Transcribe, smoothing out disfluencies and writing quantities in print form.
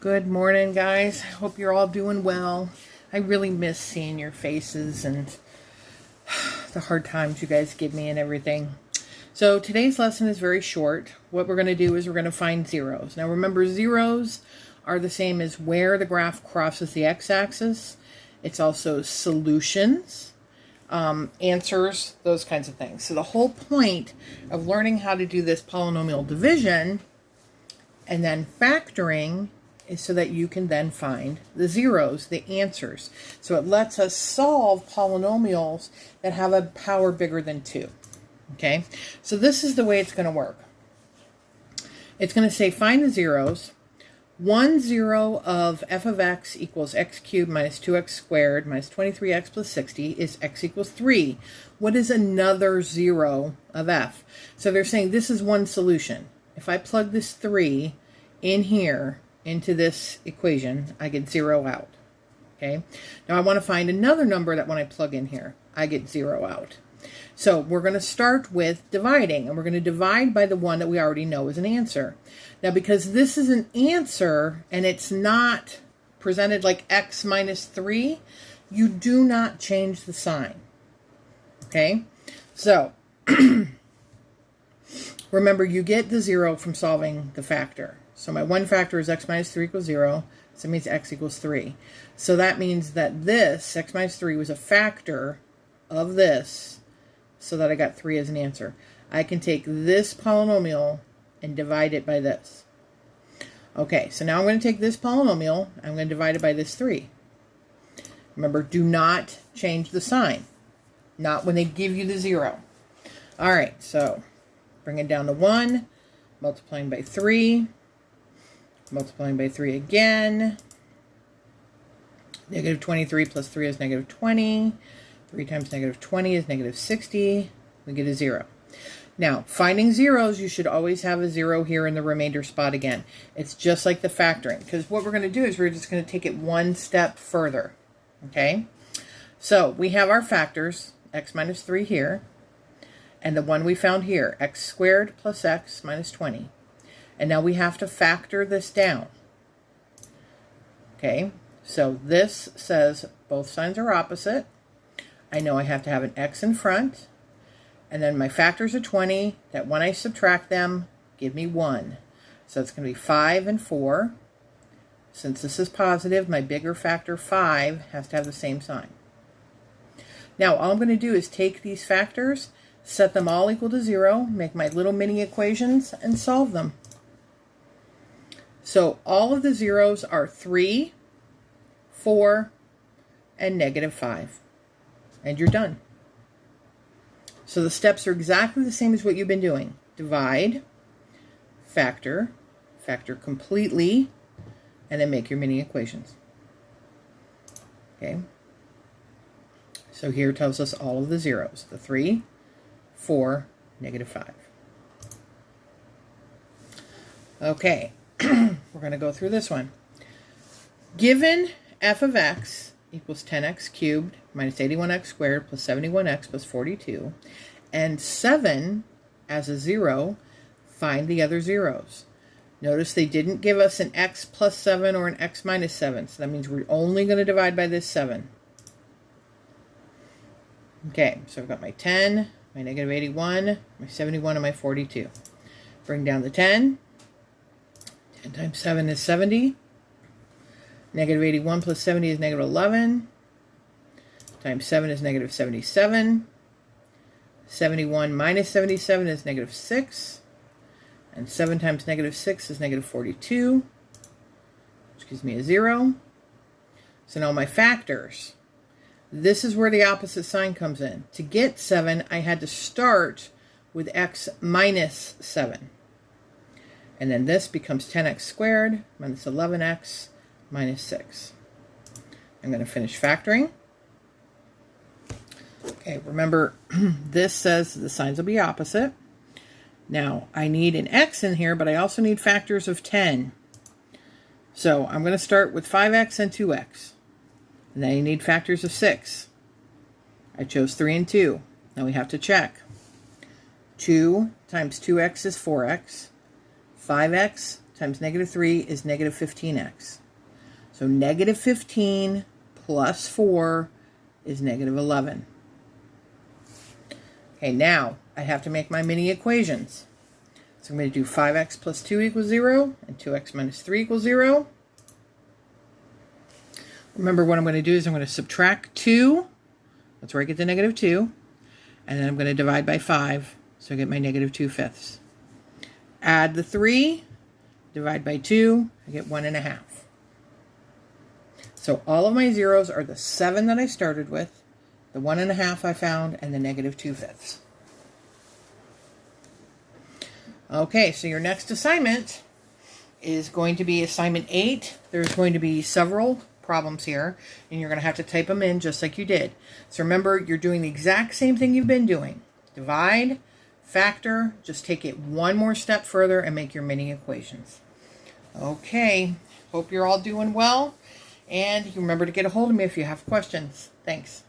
Good morning, guys. Hope you're all doing well. I really miss seeing your faces and the hard times you guys give me and everything. So today's lesson is very short. What we're going to do is we're going to find zeros. Now remember, zeros are the same as where the graph crosses the x-axis. It's also solutions, answers, those kinds of things. So the whole point of learning how to do this polynomial division and then factoring is so that you can then find the zeros, the answers. So it lets us solve polynomials that have a power bigger than 2. Okay, so this is the way it's going to work. It's going to say find the zeros. 1 0 of f of x equals x cubed minus 2x squared minus 23x plus 60 is x equals 3. What is another 0 of f? So they're saying this is one solution. If I plug this 3 in here into this equation, I get 0 out. Okay, now I want to find another number that when I plug in here, I get 0 out. So we're going to start with dividing, and we're going to divide by the one that we already know is an answer. Now because this is an answer and it's not presented like x minus 3, you do not change the sign. Okay, so remember, you get the 0 from solving the factor. So my one factor is x minus 3 equals 0. So it means x equals 3. So that means that this, x minus 3, was a factor of this, so that I got 3 as an answer. I can take this polynomial and divide it by this. Okay, so now I'm going to take this polynomial, I'm going to divide it by this 3. Remember, do not change the sign. Not when they give you the 0. All right, so bring it down to 1, multiplying by 3, multiplying by 3 again. Negative 23 plus 3 is negative 20. 3 times negative 20 is negative 60. We get a 0. Now, finding zeros, you should always have a 0 here in the remainder spot again. It's just like the factoring, because what we're going to do is we're just going to take it one step further. Okay? So we have our factors, x minus 3 here, and the one we found here, x squared plus x minus 20. And now we have to factor this down. Okay, so this says both signs are opposite. I know I have to have an x in front. And then my factors are 20, that when I subtract them, give me 1. So it's going to be 5 and 4. Since this is positive, my bigger factor 5 has to have the same sign. Now all I'm going to do is take these factors, set them all equal to 0, make my little mini equations, and solve them. So all of the zeros are 3, 4, and negative 5. And you're done. So the steps are exactly the same as what you've been doing. Divide, factor, factor completely, and then make your mini equations. Okay. So here it tells us all of the zeros. The 3, 4, negative 5. Okay. We're going to go through this one. Given f of x equals 10x cubed minus 81x squared plus 71x plus 42, and 7 as a 0, find the other zeros. Notice they didn't give us an x plus 7 or an x minus 7, so that means we're only going to divide by this 7. Okay, so I've got my 10, my negative 81, my 71, and my 42. Bring down the 10. 10 times 7 is 70. Negative 81 plus 70 is negative 11. Times 7 is negative 77. 71 minus 77 is negative 6. And 7 times negative 6 is negative 42, which gives me a 0. So now my factors. This is where the opposite sign comes in. To get 7, I had to start with x minus 7. And then this becomes 10x squared minus 11x minus 6. I'm going to finish factoring. Okay, remember, this says the signs will be opposite. Now, I need an x in here, but I also need factors of 10. So I'm going to start with 5x and 2x. And then I need factors of 6. I chose 3 and 2. Now we have to check. 2 times 2x is 4x. 5x times negative 3 is negative 15x. So negative 15 plus 4 is negative 11. Okay, now I have to make my mini equations. So I'm going to do 5x plus 2 equals 0 and 2x minus 3 equals 0. Remember what I'm going to do is I'm going to subtract 2. That's where I get the negative 2. And then I'm going to divide by 5. So I get my negative 2/5. Add the 3. Divide by 2. I get 1.5. So all of my zeros are the 7 that I started with, the 1.5 I found, and the negative 2/5. Okay, so your next assignment is going to be assignment 8. There's going to be several problems here, and you're going to have to type them in just like you did. So remember, you're doing the exact same thing you've been doing. Divide, factor, just take it one more step further and make your mini equations. Okay, hope you're all doing well, and remember to get a hold of me if you have questions. Thanks.